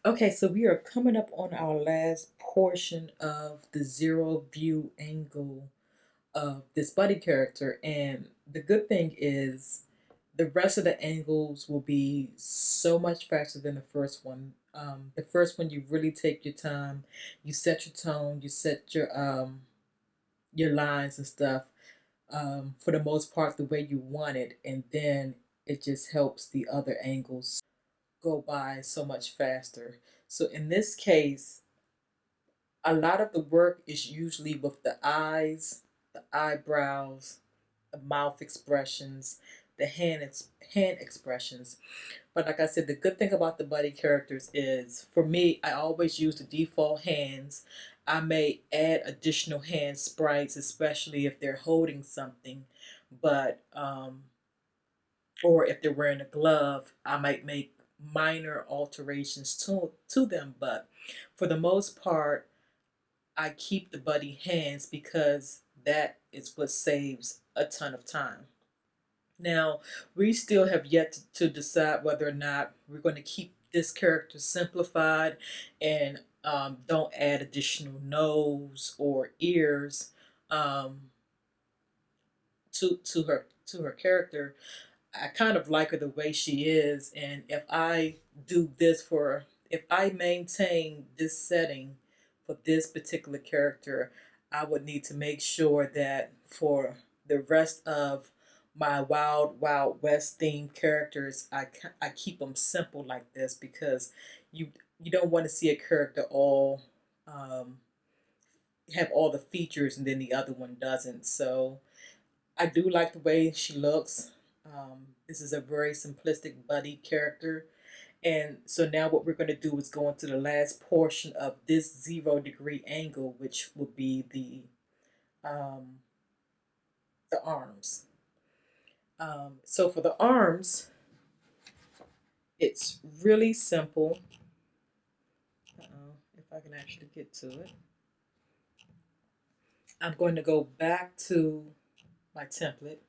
Okay, so we are coming up on our last portion of the zero view angle of this buddy character. And the good thing is the rest of the angles will be so much faster than the first one. The first one, you really take your time, you set your tone, you set your lines and stuff, for the most part the way you want it, and then it just helps the other angles go by so much faster. So in this case, a lot of the work is usually with the eyes, the eyebrows, the mouth expressions, the hand expressions. But like I said, the good thing about the buddy characters is, for me, I always use the default hands. I may add additional hand sprites, especially if they're holding something, but or if they're wearing a glove, I might make minor alterations to them. But for the most part, I keep the buddy hands because that is what saves a ton of time. Now, we still have yet to decide whether or not we're going to keep this character simplified and don't add additional nose or ears um, to her character. I kind of like her the way she is, and if I maintain this setting for this particular character, I would need to make sure that for the rest of my Wild Wild West themed characters, I keep them simple like this, because you you don't want to see a character all um, have all the features and then the other one doesn't. So I do like the way she looks. This is a very simplistic buddy character. And so now what we're going to do is go into the last portion of this 0 degree angle, which will be the arms. So for the arms, it's really simple. If I can actually get to it. I'm going to go back to my template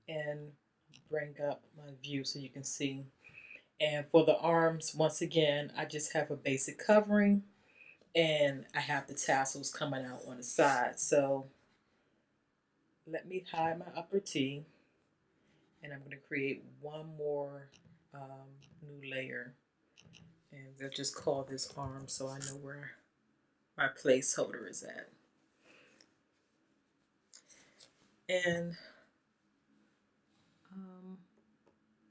and bring up my view so you can see. And for the arms, once again, I just have a basic covering, and I have the tassels coming out on the side. So let me hide my upper T, and I'm going to create one more new layer, and we'll just call this arm so I know where my placeholder is at. And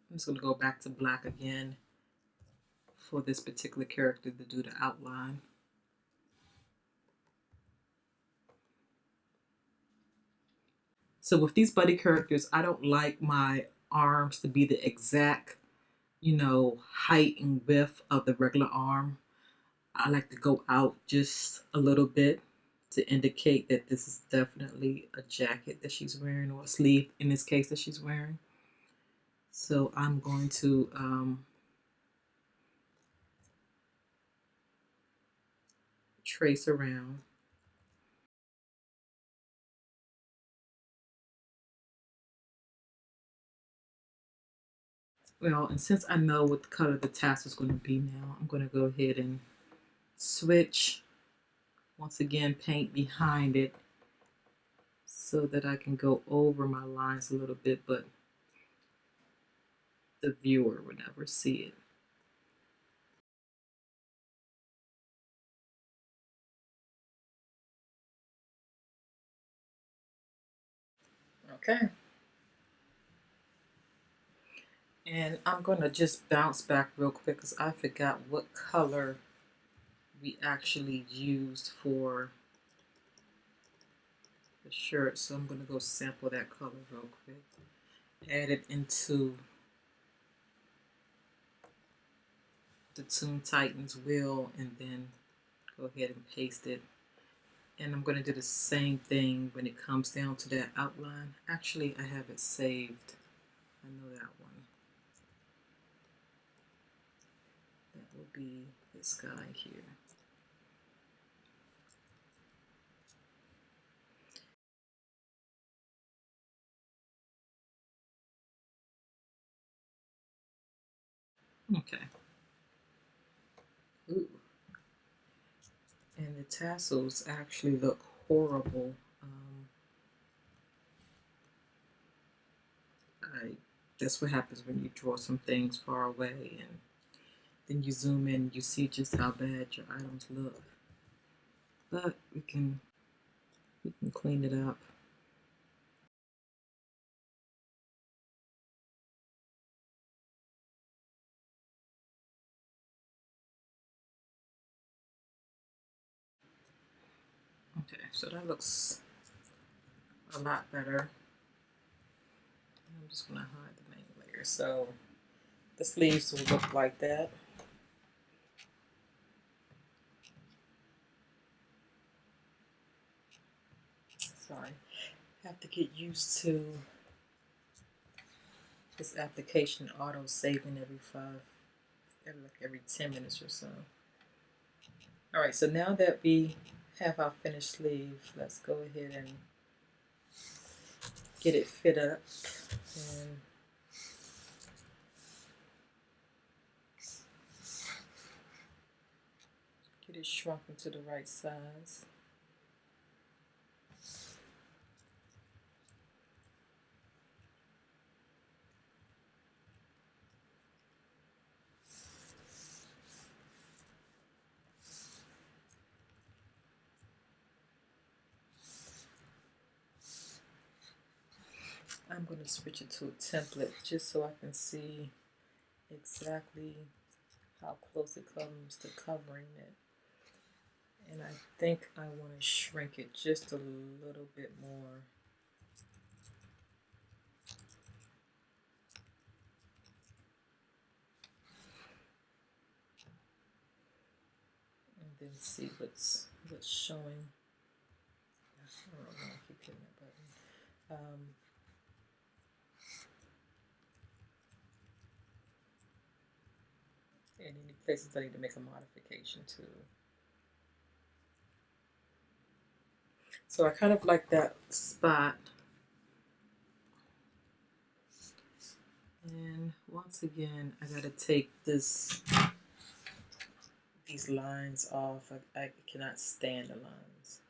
I'm just going to go back to black again for this particular character to do the outline. So with these buddy characters, I don't like my arms to be the exact, height and width of the regular arm. I like to go out just a little bit to indicate that this is definitely a jacket that she's wearing, or a sleeve in this case that she's wearing. So I'm going to trace around. Well, and since I know what the color the tassel is going to be now, I'm going to go ahead and switch. Once again, paint behind it so that I can go over my lines a little bit, but the viewer would never see it. Okay. And I'm going to just bounce back real quick because I forgot what color we actually used for the shirt. So I'm going to go sample that color real quick. Add it into the Toon Titans wheel, and then go ahead and paste it. And I'm going to do the same thing when it comes down to that outline. Actually, I have it saved. I know that one. That will be this guy here. Okay. Ooh. And the tassels actually look horrible. That's what happens when you draw some things far away and then you zoom in, you see just how bad your items look. But we can clean it up. Okay, so that looks a lot better. I'm just gonna hide the main layer. So the sleeves will look like that. Sorry, have to get used to this application auto saving every 10 minutes or so. All right, so now that we have our finished sleeve, let's go ahead and get it fit up and get it shrunk into the right size. I'm going to switch it to a template just so I can see exactly how close it comes to covering it. And I think I want to shrink it just a little bit more. And then see what's showing. I don't know why I keep hitting that button. And any places I need to make a modification to. So I kind of like that spot. And once again, I gotta take these lines off. I cannot stand the lines.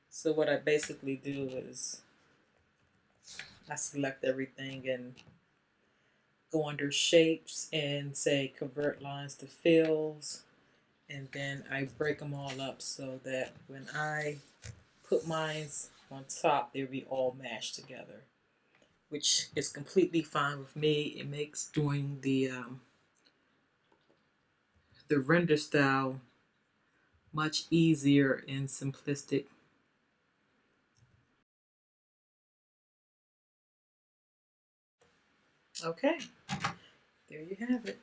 So what I basically do is I select everything and go under shapes and say convert lines to fills, and then I break them all up so that when I put mines on top, they'll be all mashed together, which is completely fine with me. It makes doing the render style much easier and simplistic. Okay, there you have it.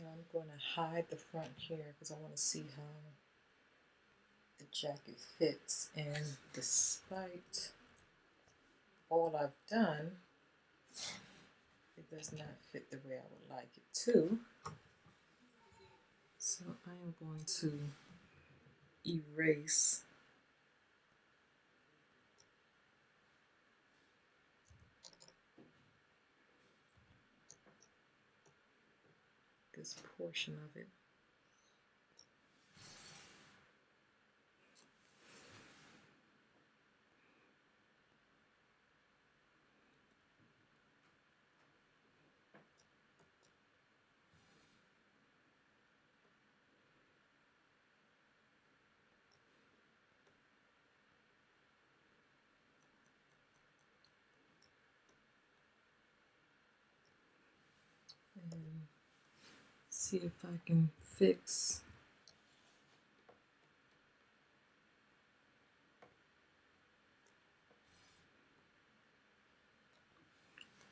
Now I'm going to hide the front here because I want to see how the jacket fits. And despite all I've done, it does not fit the way I would like it to. So I am going to erase this portion of it. And see if I can fix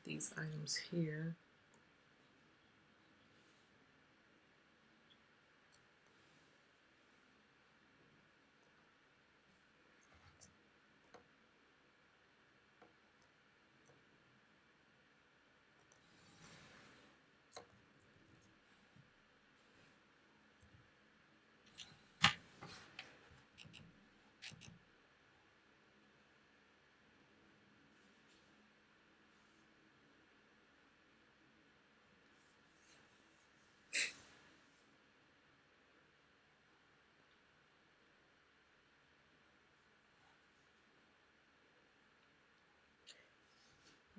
these items here.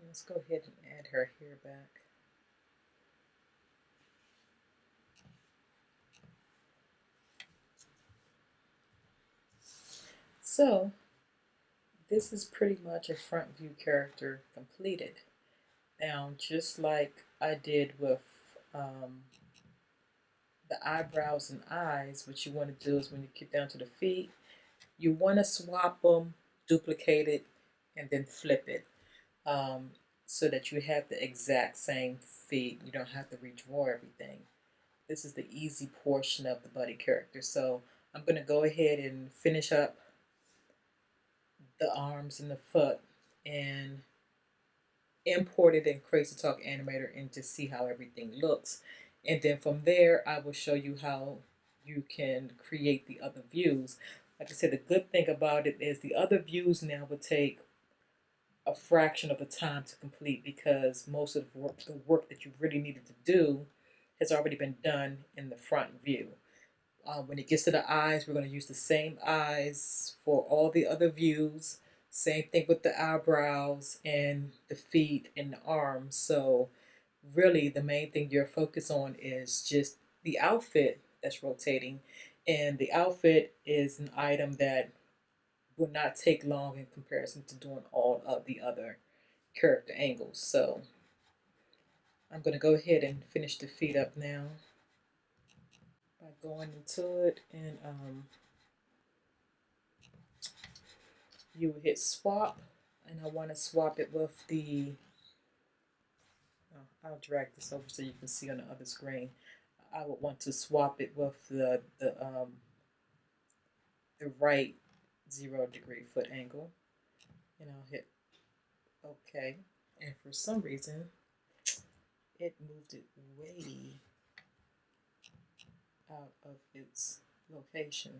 Let's go ahead and add her hair back. So this is pretty much a front view character completed. Now, just like I did with the eyebrows and eyes, what you want to do is when you get down to the feet, you want to swap them, duplicate it, and then flip it um, so that you have the exact same feet. You don't have to redraw everything. This is the easy portion of the buddy character. So I'm going to go ahead and finish up the arms and the foot and import it in Crazytalk Animator and to see how everything looks. And then from there, I will show you how you can create the other views. Like I said, the good thing about it is the other views now will take a fraction of the time to complete because most of the work that you really needed to do has already been done in the front view. When it gets to the eyes, we're going to use the same eyes for all the other views. Same thing with the eyebrows and the feet and the arms. So really the main thing you're focused on is just the outfit that's rotating. And the outfit is an item that will not take long in comparison to doing all of the other character angles. So I'm going to go ahead and finish the feet up now by going into it and you would hit swap, and I want to swap it with the, I'll drag this over so you can see on the other screen. I would want to swap it with the right 0-degree foot angle, and I'll hit OK. And for some reason, it moved it way out of its location.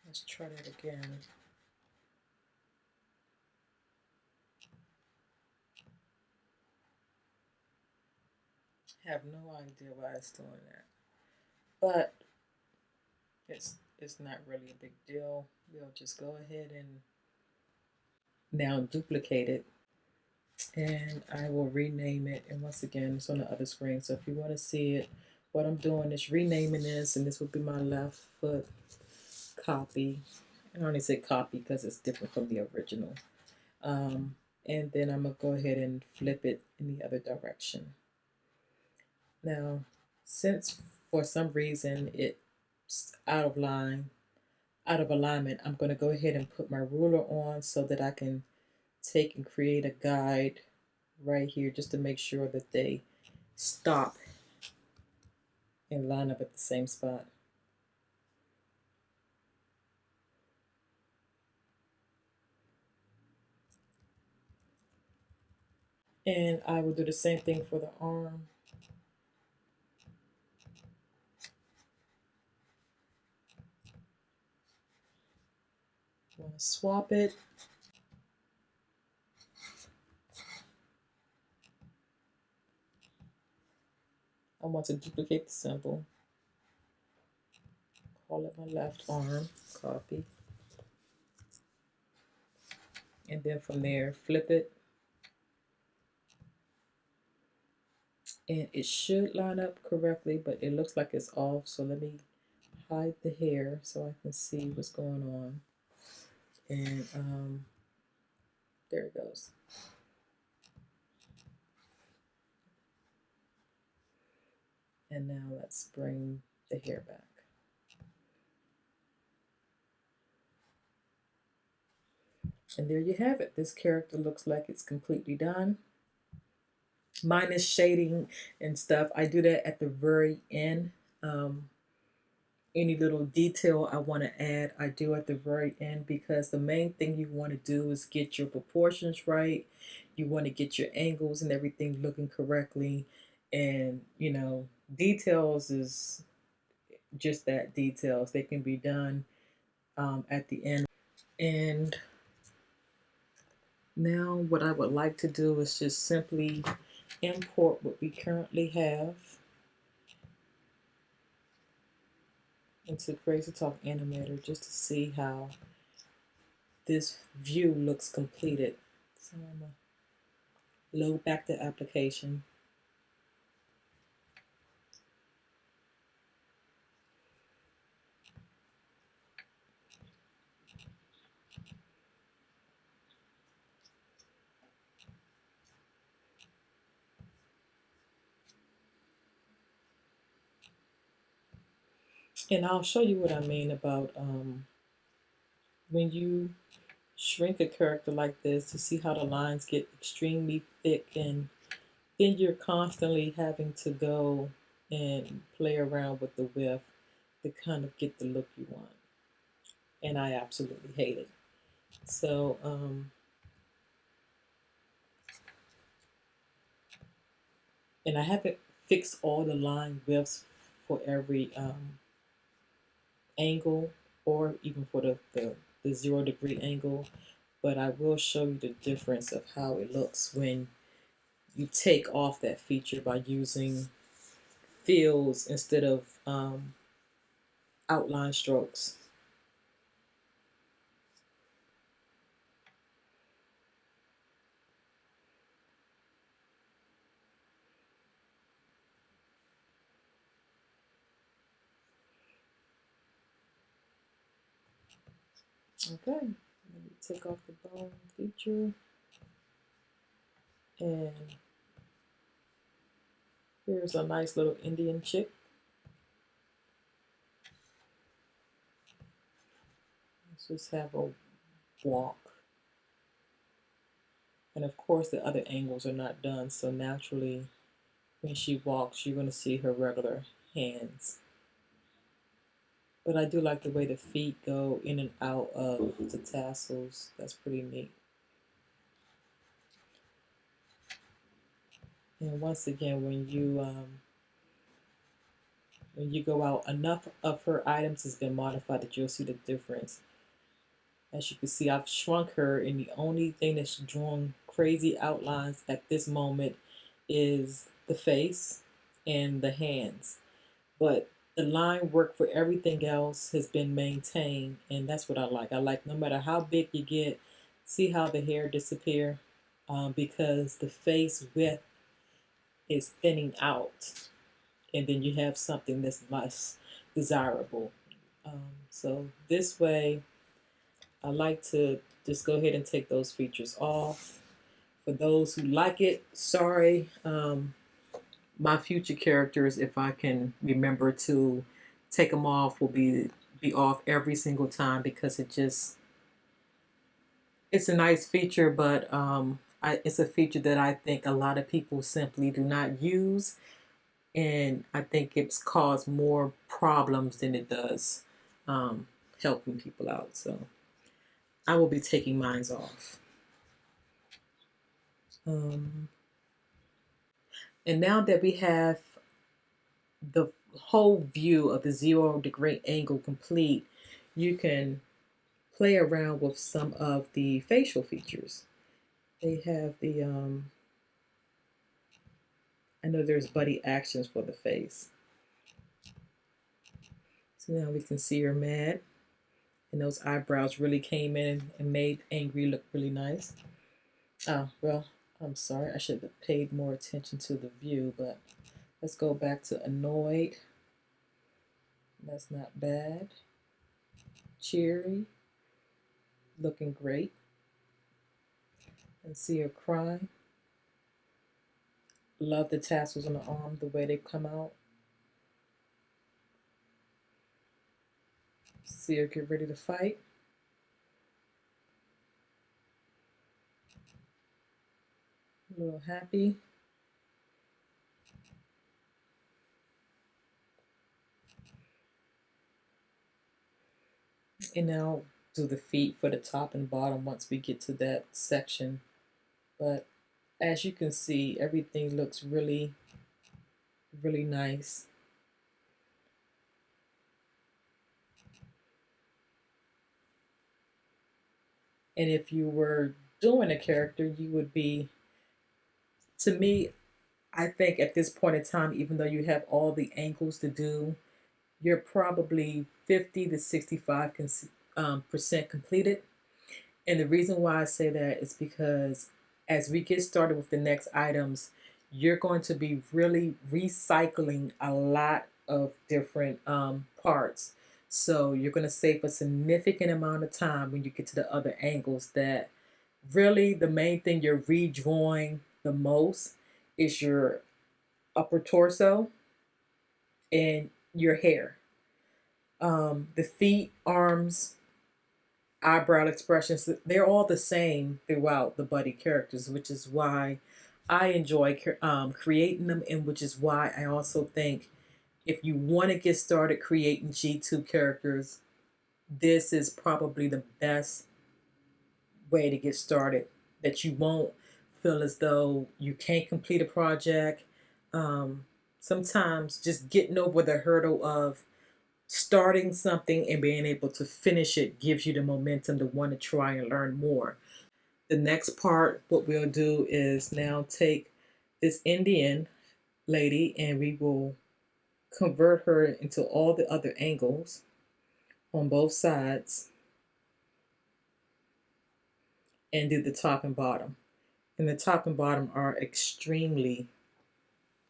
Let's try that again. Have no idea why it's doing that, but it's not really a big deal. We'll just go ahead and now duplicate it, and I will rename it. And once again, it's on the other screen, so if you want to see it, what I'm doing is renaming this, and this will be my left foot copy. I only say copy because it's different from the original. And then I'm going to go ahead and flip it in the other direction. Now, since for some reason it's out of line, out of alignment, I'm going to go ahead and put my ruler on so that I can take and create a guide right here just to make sure that they stop and line up at the same spot. And I will do the same thing for the arm. I want to swap it. I want to duplicate the symbol. Call it my left arm, copy. And then from there, flip it. And it should line up correctly, but it looks like it's off. So let me hide the hair so I can see what's going on. And there it goes. And now let's bring the hair back. And there you have it. This character looks like it's completely done. Minus shading and stuff. I do that at the very end. Any little detail I want to add, I do at the very end, because the main thing you want to do is get your proportions right. You want to get your angles and everything looking correctly. And, you know, details is just that, details. They can be done at the end. And now what I would like to do is just simply import what we currently have. into Crazytalk Animator just to see how this view looks completed. So I'm going to load back the application. And I'll show you what I mean about when you shrink a character like this to see how the lines get extremely thick, and then you're constantly having to go and play around with the width to kind of get the look you want. And I absolutely hate it. So, and I haven't fixed all the line widths for every angle, or even for the 0 degree angle, but I will show you the difference of how it looks when you take off that feature by using fills instead of outline strokes. Okay, let me take off the bone feature, and here's a nice little Indian chick. Let's just have a walk. And of course the other angles are not done, so naturally when she walks you're going to see her regular hands. But I do like the way the feet go in and out of the tassels. That's pretty neat. And once again, when you go out, enough of her items has been modified that you'll see the difference. As you can see, I've shrunk her, and the only thing that's drawing crazy outlines at this moment is the face and the hands. But the line work for everything else has been maintained, and that's what I like. I like no matter how big you get, see how the hair disappear, because the face width is thinning out, and then you have something that's less desirable. So this way, I like to just go ahead and take those features off. For those who like it, sorry. My future characters, if I can remember to take them off, will be off every single time, because it's a nice feature, but it's a feature that I think a lot of people simply do not use, and I think it's caused more problems than it does helping people out. So I will be taking mine off. Um, and now that we have the whole view of the 0 degree angle complete, you can play around with some of the facial features. They have the, I know there's buddy actions for the face. So now we can see her mad, and those eyebrows really came in and made angry look really nice. Oh, well, I'm sorry. I should have paid more attention to the view, but let's go back to annoyed. That's not bad. Cheery, looking great. And see her cry. Love the tassels on the arm, the way they come out. See her get ready to fight. A little happy. And now do the feet for the top and bottom once we get to that section. But as you can see, everything looks really, really nice. And if you were doing a character, you would be, to me, I think at this point in time, even though you have all the angles to do, you're probably 50 to 65 percent completed. And the reason why I say that is because as we get started with the next items, you're going to be really recycling a lot of different parts. So you're going to save a significant amount of time when you get to the other angles. That really the main thing you're redrawing the most is your upper torso and your hair. The feet, arms, eyebrow expressions, they're all the same throughout the buddy characters, which is why I enjoy creating them, and which is why I also think if you want to get started creating G2 characters, this is probably the best way to get started, that you won't feel as though you can't complete a project. Um, Sometimes just getting over the hurdle of starting something and being able to finish it gives you the momentum to want to try and learn more. The next part, what we'll do is now take this Indian lady and we will convert her into all the other angles on both sides and do the top and bottom. And the top and bottom are extremely,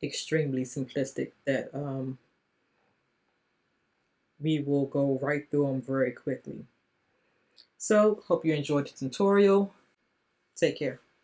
extremely simplistic, that we will go right through them very quickly. So, hope you enjoyed the tutorial. Take care.